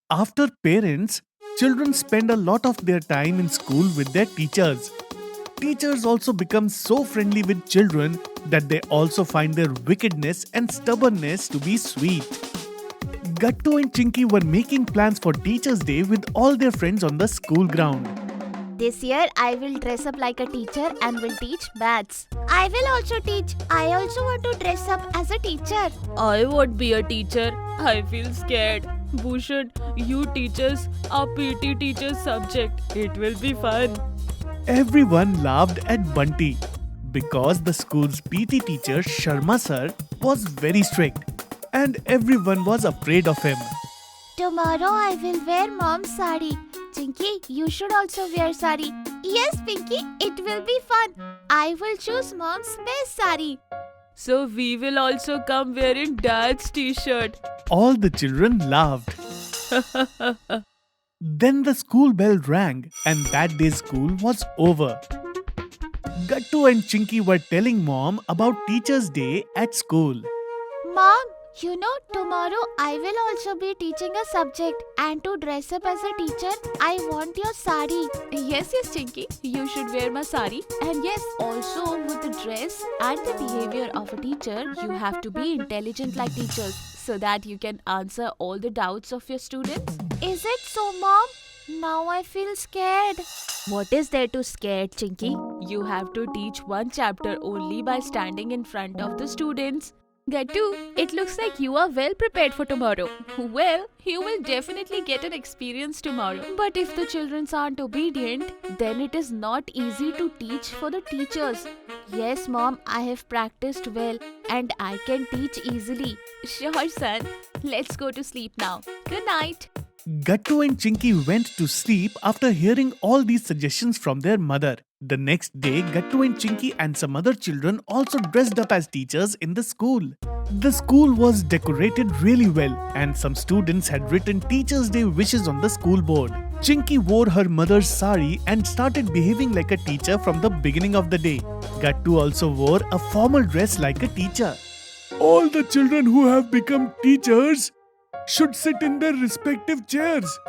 After parents, children spend a lot of their time in school with their teachers. Teachers also become so friendly with children that they also find their wickedness and stubbornness to be sweet. Gattu and Chinky were making plans for Teachers' Day with all their friends on the school ground. This year I will dress up like a teacher and will teach maths. I will also teach. I also want to dress up as a teacher. I won't be a teacher. I feel scared. Bhushan, you teach us our PT teacher's subject. It will be fun. Everyone laughed at Bunty because the school's PT teacher Sharma sir was very strict and everyone was afraid of him. Tomorrow I will wear mom's sari. Chinky, you should also wear sari. Yes, Pinky, it will be fun. I will choose mom's best sari. So we will also come wearing dad's t-shirt. All the children laughed. Then the school bell rang and that day's school was over. Gattu and Chinky were telling mom about Teachers' Day at school. Mom, you know, tomorrow I will also be teaching a subject, and to dress up as a teacher, I want your sari. Yes, Chinky, you should wear my sari. And yes, also with the dress and the behavior of a teacher, you have to be intelligent like teachers so that you can answer all the doubts of your students. Is it so, Mom? Now I feel scared. What is there to scare, Chinky? You have to teach one chapter only by standing in front of the students. Gattu, it looks like you are well prepared for tomorrow. Well, you will definitely get an experience tomorrow. But if the children aren't obedient, then it is not easy to teach for the teachers. Yes, Mom, I have practiced well and I can teach easily. Sure, son. Let's go to sleep now. Good night. Gattu and Chinky went to sleep after hearing all these suggestions from their mother. The next day, Gattu and Chinky and some other children also dressed up as teachers in the school. The school was decorated really well and some students had written Teachers' Day wishes on the school board. Chinky wore her mother's sari and started behaving like a teacher from the beginning of the day. Gattu also wore a formal dress like a teacher. All the children who have become teachers should sit in their respective chairs.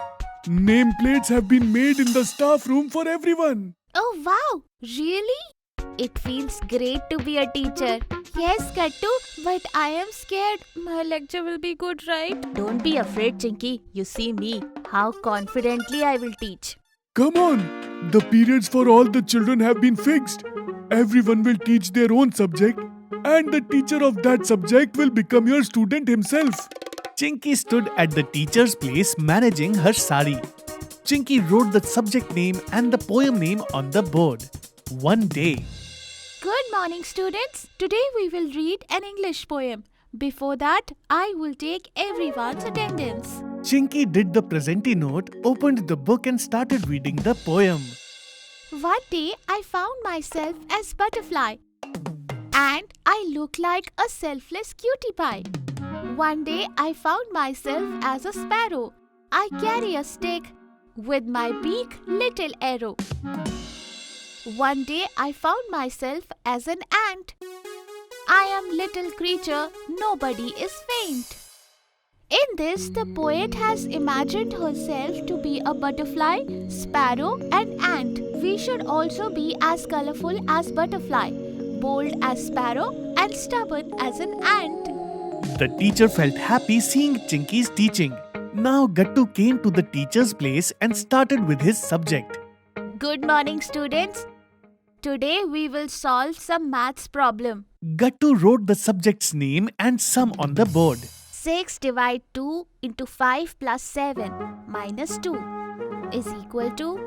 Nameplates have been made in the staff room for everyone. Oh wow, really? It feels great to be a teacher. Yes, Gattu, but I am scared. My lecture will be good, right? Don't be afraid, Chinky. You see me, how confidently I will teach. Come on! The periods for all the children have been fixed. Everyone will teach their own subject and the teacher of that subject will become your student himself. Chinky stood at the teacher's place managing her sari. Chinky wrote the subject name and the poem name on the board. One day. Good morning, students. Today we will read an English poem. Before that, I will take everyone's attendance. Chinky did the presentee note, opened the book and started reading the poem. One day I found myself as butterfly and I look like a selfless cutie pie. One day I found myself as a sparrow. I carry a stick with my beak little arrow. One day I found myself as an ant. I am little creature, nobody is faint. In this, the poet has imagined herself to be a butterfly, sparrow and ant. We should also be as colorful as butterfly, bold as sparrow and stubborn as an ant. The teacher felt happy seeing Chinky's teaching. Now Gattu came to the teacher's place and started with his subject. Good morning, students. Today we will solve some maths problem. Gattu wrote the subject's name and sum on the board. 6 divide 2 into 5 plus 7 minus 2 is equal to...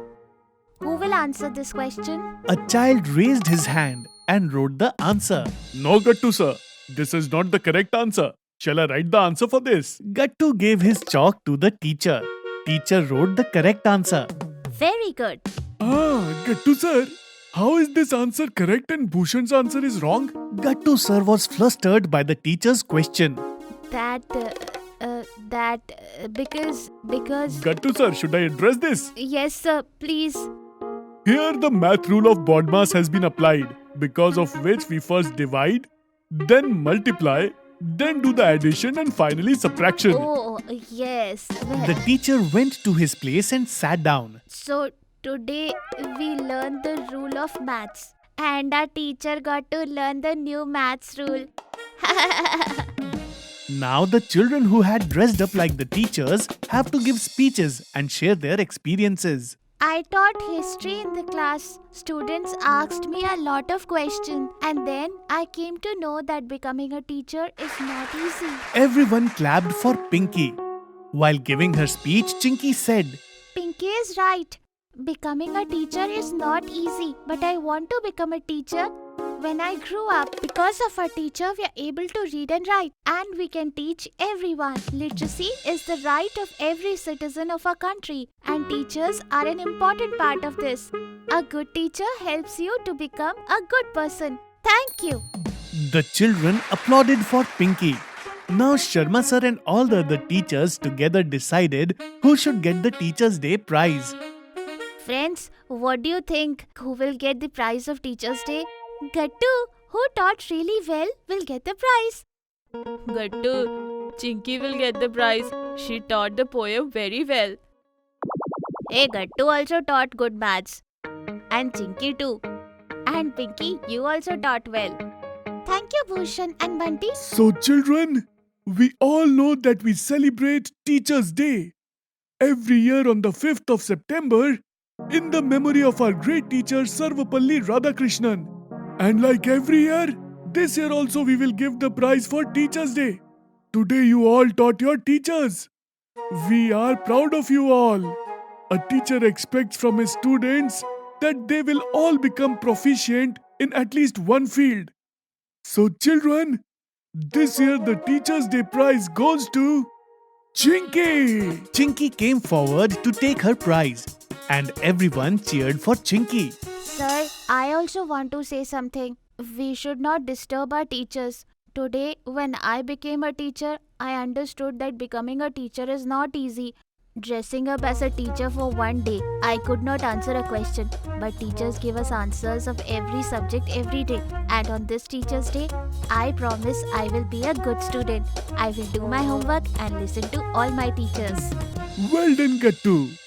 Who will answer this question? A child raised his hand and wrote the answer. No, Gattu sir. This is not the correct answer. Shall I write the answer for this? Gattu gave his chalk to the teacher. Teacher wrote the correct answer. Very good. Gattu sir. How is this answer correct and Bhushan's answer is wrong? Gattu sir was flustered by the teacher's question. Because... Gattu sir, should I address this? Yes, sir, please. Here the math rule of BODMAS has been applied, because of which we first divide, then multiply, Then do the addition and finally subtraction. Oh, yes. Well, The teacher went to his place and sat down. so today we learned the rule of maths. And our teacher got to learn the new maths rule. Now the children who had dressed up like the teachers have to give speeches and share their experiences. I taught history in the class. Students asked me a lot of questions, and then I came to know that becoming a teacher is not easy. Everyone clapped for Pinky. While giving her speech, Chinky said, Pinky is right. Becoming a teacher is not easy, but I want to become a teacher when I grew up. Because of our teacher, we are able to read and write, and we can teach everyone. Literacy is the right of every citizen of our country, and teachers are an important part of this. A good teacher helps you to become a good person. Thank you. The children applauded for Pinky. Now Sharma sir and all the other teachers together decided who should get the Teachers' Day prize. Friends, what do you think? Who will get the prize of Teachers' Day? Gattu, who taught really well, will get the prize. Gattu, Chinky will get the prize. She taught the poem very well. Hey, Gattu also taught good maths. And Chinky too. And Pinky, you also taught well. Thank you, Bhushan and Bunty. So children, we all know that we celebrate Teachers' Day every year on the 5th of September in the memory of our great teacher Sarvapalli Radhakrishnan. And like every year, this year also we will give the prize for Teachers' Day. Today you all taught your teachers. We are proud of you all. A teacher expects from his students that they will all become proficient in at least one field. So children, this year the Teachers' Day prize goes to Chinky! Chinky came forward to take her prize, and everyone cheered for Chinky. Sir, I also want to say something. We should not disturb our teachers. Today, when I became a teacher, I understood that becoming a teacher is not easy. Dressing up as a teacher for one day, I could not answer a question. But teachers give us answers of every subject every day. And on this Teacher's Day, I promise I will be a good student. I will do my homework and listen to all my teachers. Well done, Gattu.